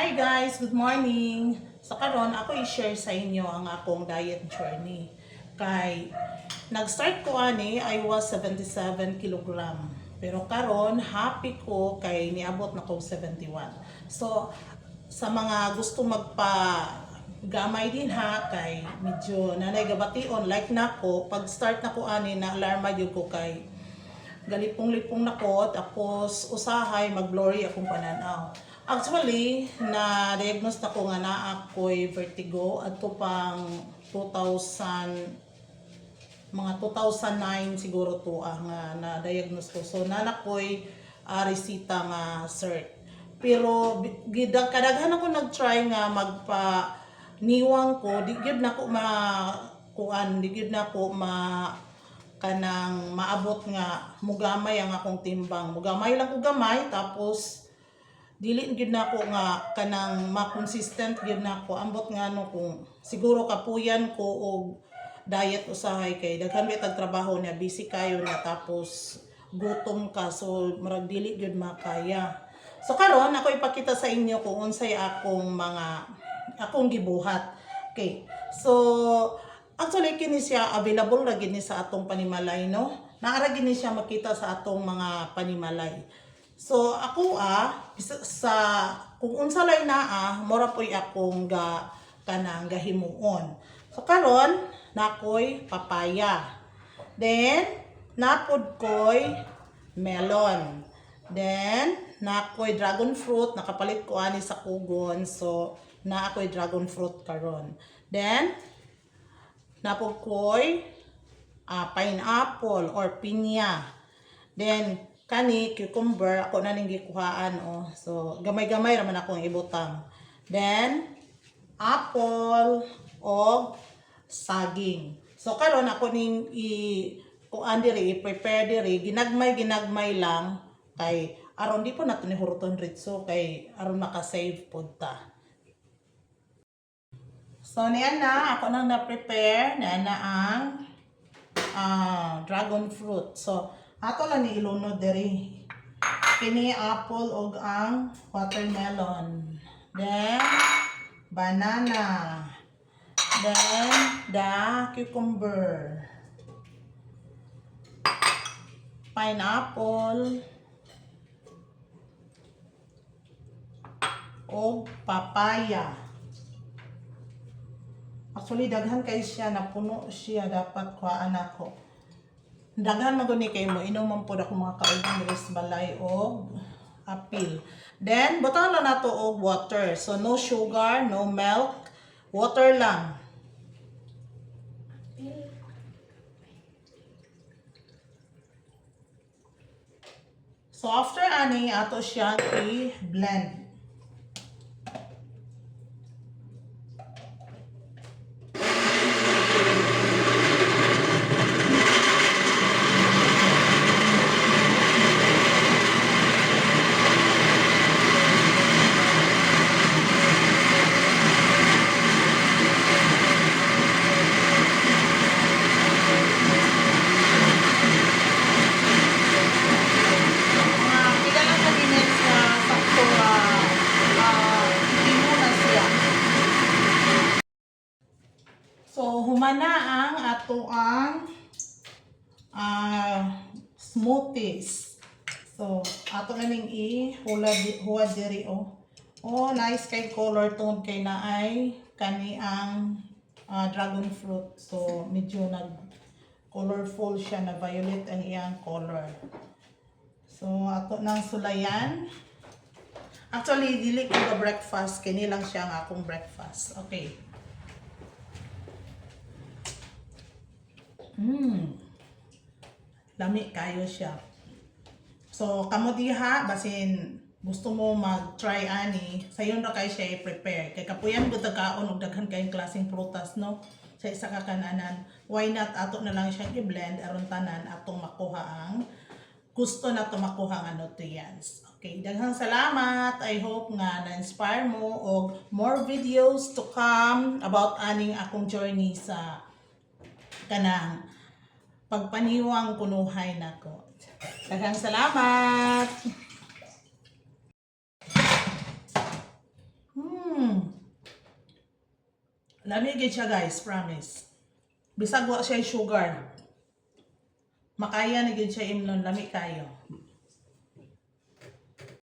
Hi guys, good morning. So karon ako i-share sa inyo ang akong diet journey. Kay nag-start ko ani I was 77 kilogram. Pero karon happy ko kay niabot na ko 71. So sa mga gusto magpa gamay din ha kay medyo nanay gabation like nako pag start na ko ani na alarma gyud ko kay galipong-lipong nako tapos usahay mag-blurry akong pananaw. Actually, na-diagnose na ko nga na ako'y vertigo adto pang 2000 mga 2009 siguro to nga na-diagnose ko. So nanakoy resita nga cert. Pero kadaghan ako nag-try nga magpa niwang ko, di gyud nako di gyud nako kanang maabot nga mugamay ang akong timbang. Mugamay lang ko gamay tapos dili gyud nako nga kanang ma-consistent gyud nako. Ambot nga no kung siguro kapuyan ko og diet usahay kay daghan gyud tag trabaho na busy kayo na tapos gutom ka so murag dili gyud makaya. So karon ako ipakita sa inyo kung unsay akong gibuhat. Okay. So actually kini siya available ra gini sa atong panimalay no. Naara gini siya makita sa atong mga panimalay. So ako sa kung unsa lay naa mora poy akong kanang gahimuon. So karon nakoy papaya. Then napod koy melon. Then nakoy dragon fruit, nakapalit ko ani sa kugon. So na ako'y dragon fruit karon. Then napod koy pineapple or pinya. Then kani cucumber ako na ning gikuhaan So gamay-gamay ra man akong ibutang. Then apple o saging. So karon ako ning i-prepare diri ginagmay lang kay aron di pa nato ni huruton ritso kay aron maka-save pod ta. So niyan na ako nang na-prepare na ang dragon fruit. So ato lang ni ilunod diri. Kini apple og ang watermelon. Then banana. Then the cucumber. Pineapple. O papaya. Actually, daghan kay siya, napuno siya, dapat kuhaan ako. Daghan maguni kay mo, inuman po ako mga kaugong ris balay o apil. Then, butang lang nato og water. So, no sugar, no milk, water lang. So, after ani, ato siyang i-blend. So, humana ang ato ang smoothies. So, ato na ning huwad diri nice kay color tone kay na ay kani ang dragon fruit. So, medyo colorful siya na violet ang iyang color. So, ato nang sulayan. Actually, dili ko ga breakfast kini lang siya ang akong breakfast. Okay. Lami kayo siya. So, kamo diha basin gusto mo mag-try ani, sayon ra kay siya i-prepare. Kay kapuyan gud kaon og daghan kay klaseng prutas no sa isa ka kananan. Why not ato na lang siya i-blend aron tanan atong makuha ang gusto nato makuha ang nutrients. Okay, daghang salamat. I hope nga na-inspire mo og more videos to come about aning akong journey sa kanang pagpaniwang kunuhay nako. Daghang salamat. Lami gid siya guys, promise. Bisag wa siya sugar. Makaya ni gid siya imnon lami kayo.